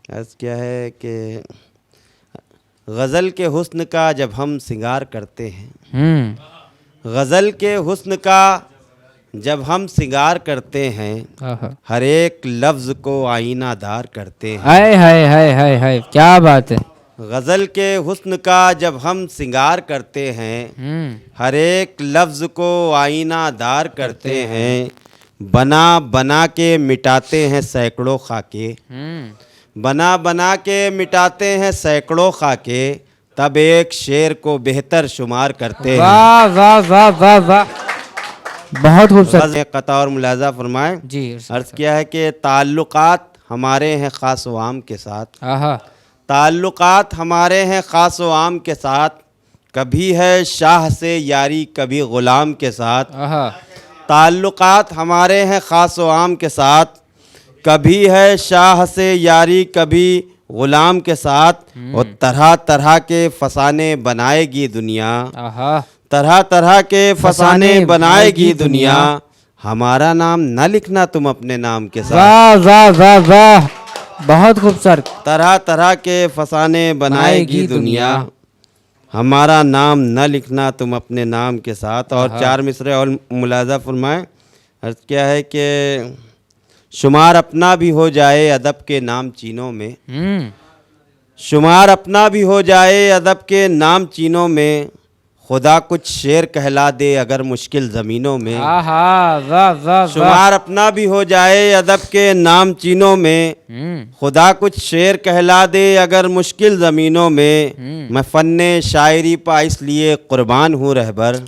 अर्ज़ क्या है कि गज़ल के हुस्न का जब हम सिंगार करते हैं, गज़ल के हुस्न का जब हम सिंगार करते हैं, हर एक लफ्ज़ को आईनादार करते हैं। हाय हाय हाय हाय हाय, क्या बात है। गज़ल के हुस्न का जब हम सिंगार करते हैं, हर एक लफ्ज़ को आईनादार करते हैं। बना बना के मिटाते हैं सैकड़ों खाके, बना बना के मिटाते हैं सैकड़ों खाके, तब एक शेर को बेहतर शुमार करते हैं। वाह वाह वाह वाह वाह, बहुत खूबसूरत। कता और मुलाजा फरमाएं जी। अर्ज़ किया है कि ताल्लुकात हमारे हैं ख़ास व आम के साथ, ताल्लुकात हमारे हैं ख़ास व आम के साथ, कभी है शाह से यारी कभी ग़ुलाम के साथ। ताल्लुकात हमारे हैं ख़ास व आम के साथ, कभी है शाह से यारी कभी ग़ुलाम के साथ। और तरह तरह के फसाने बनाएगी दुनिया, तरह तरह के फसाने बनाएगी दुनिया, हमारा नाम न लिखना तुम अपने नाम के साथ। वाह वाह वाह वाह, बहुत खूबसूरत। तरह तरह के फसाने बनाएगी दुनिया, हमारा नाम न लिखना तुम अपने नाम के साथ। और चार मिसरे और मुलाजा फरमाएं। अर्ज़ क्या है कि शुमार अपना भी हो जाए अदब के नाम चीनों में, शुमार अपना भी हो जाए अदब के नाम चीनों में, खुदा कुछ शेर कहला दे अगर मुश्किल ज़मीनों में। वाह वाह, शुमार अपना भी हो जाए अदब के नाम चीनों में, खुदा कुछ शेर कहला दे अगर मुश्किल ज़मीनों में। मैं फ़न्ने शायरी पा इसलिए क़ुरबान हूँ रहबर,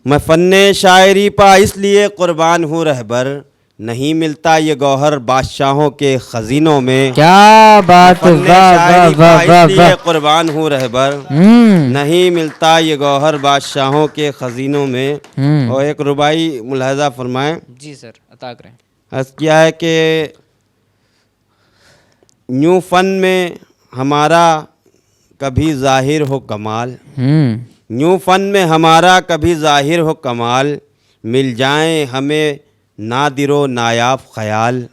मैं फ़न्ने शायरी पा इसलिए क़ुरबान हूँ रहबर, नहीं मिलता ये गौहर बादशाहों के खजीनों में। क्या बात, वाह वाह वाह, कुर्बान हूँ रहबर, नहीं मिलता ये गौहर बादशाहों के खजीनों में। और एक रुबाई मुलाहजा फरमाएं। जी सर, अता करें। अर्ज़ किया है कि यूँ फ़न में हमारा कभी ज़ाहिर हो कमाल, यूँ फ़न में हमारा कभी ज़ाहिर हो कमाल, मिल जाएं हमें नादिरो नायाब ख़याल।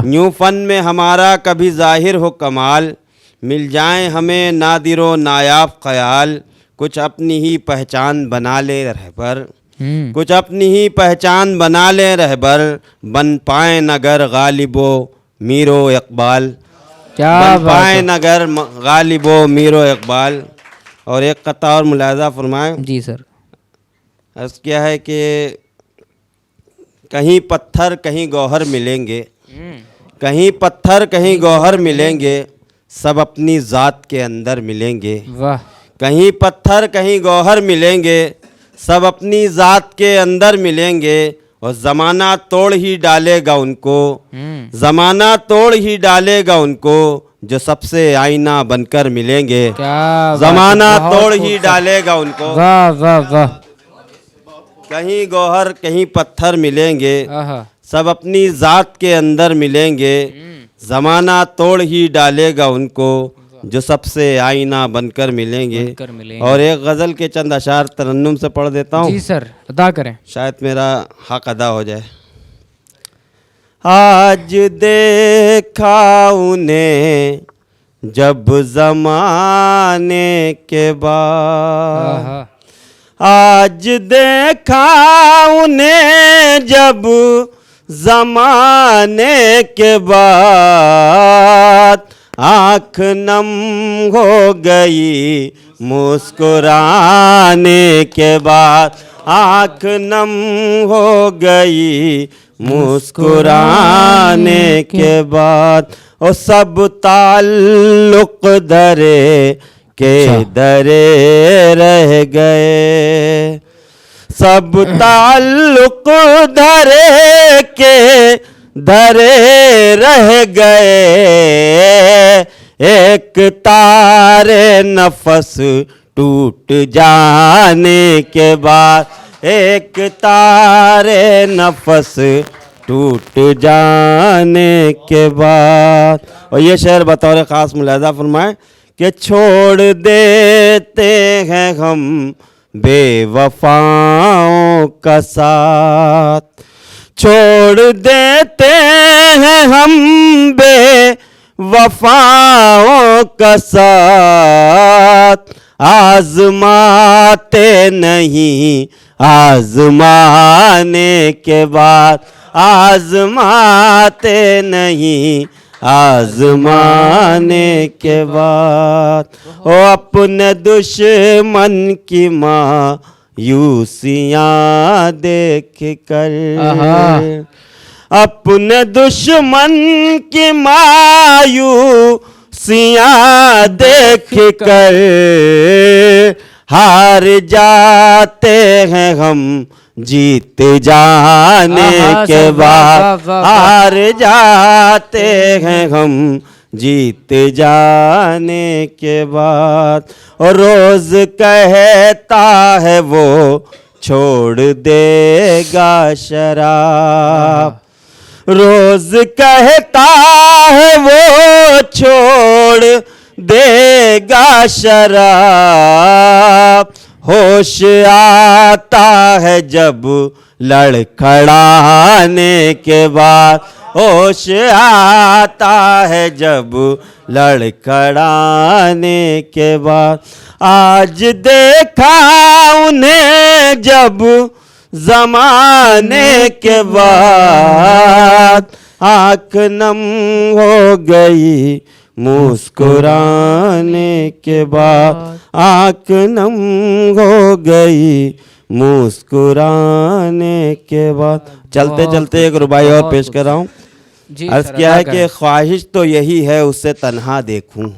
यूँ फ़न में हमारा कभी ज़ाहिर हो कमाल, मिल जाएं हमें नादिरो नायाब ख़याल, कुछ अपनी ही पहचान बना ले रहबर, कुछ अपनी ही पहचान बना ले रहबर, बन पाए नगर गालिबो मीरो इकबाल, बन पाए नगर गालिबो मीरो इकबाल। और एक कता और मुलाजा फरमाएं। जी सर। अर्ज़ क्या है कि कहीं पत्थर कहीं गौहर मिलेंगे, कहीं पत्थर कहीं गौहर मिलेंगे, सब अपनी ज़ात के अंदर मिलेंगे। वाह। कहीं पत्थर कहीं गौहर मिलेंगे, सब अपनी ज़ात के अंदर मिलेंगे, और ज़माना तोड़ ही डालेगा उनको, ज़माना तोड़ ही डालेगा उनको, जो सबसे आईना बनकर मिलेंगे। ज़माना तोड़ ही डालेगा उनको। वाह वाह वाह, कहीं गौहर कहीं पत्थर मिलेंगे, सब अपनी ज़ात के अंदर मिलेंगे, ज़माना तोड़ ही डालेगा उनको, जो सबसे आईना बनकर मिलेंगे। और एक गज़ल के चंद अशार तरन्नुम से पढ़ देता हूँ। जी सर, अदा करें, शायद मेरा हक अदा हो जाए। आज देखा उन्हें जब ज़माने के बाद, आज देखा उन्हें जब ज़माने के बाद, आँख नम हो गई मुस्कुराने के बाद, आँख नम हो गई मुस्कुराने के बाद, और सब ताल्लुक़ दरे के दरे रह गए, सब ताल्लुक़ दरे के दरे रह गए, एक तारे नफस टूट जाने के बाद, एक तारे नफस टूट जाने के बाद। और ये शेर बतौर ख़ास मुलाहज़ा फरमाएं कि छोड़ देते हैं हम बेवफाओं का साथ, छोड़ देते हैं हम वफाओं का साथ आजमाते नहीं, आजमाने के बाद आजमाते नहीं, आजमाने के बाद। ओ अपने दुश्मन की मायूसियाँ देख कर, अपने दुश्मन की मायूसियाँ देख कर हार जाते हैं हम, जीत जाने के बाद हार जाते हैं हम, जीत जाने के बाद। और रोज कहता है वो छोड़ देगा शराब, रोज कहता है वो छोड़ देगा शराब। होश आता है जब लड़खड़ाने के बाद, होश आता है जब लड़खड़ाने के बाद। आज देखा उन्हें जब जमाने के बाद, आँख नम हो गई मुस्कुराने के बाद, आँख नम हो गई मुस्कुराने के बाद। चलते चलते एक रुबाई और पेश कर रहा हूँ। अर्ज किया है कि ख्वाहिश तो यही है उसे तन्हा देखूं,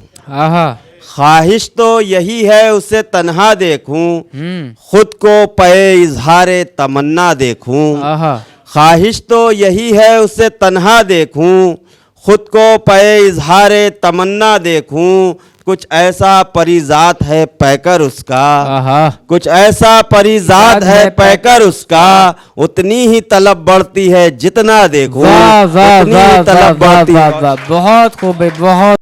ख्वाहिश तो यही है उसे तन्हा देखूं, खुद को पे इजहारे तमन्ना देखूं। ख्वाहिश तो यही है उसे तन्हा देखूं, खुद को पे इजहारे तमन्ना देखूं। कुछ ऐसा परिजात है पैकर उसका, कुछ ऐसा परिजात है पैकर उसका, उतनी ही तलब बढ़ती है जितना देखूं, उतनी ही तलब बढ़ती है। बहुत खूब, बहुत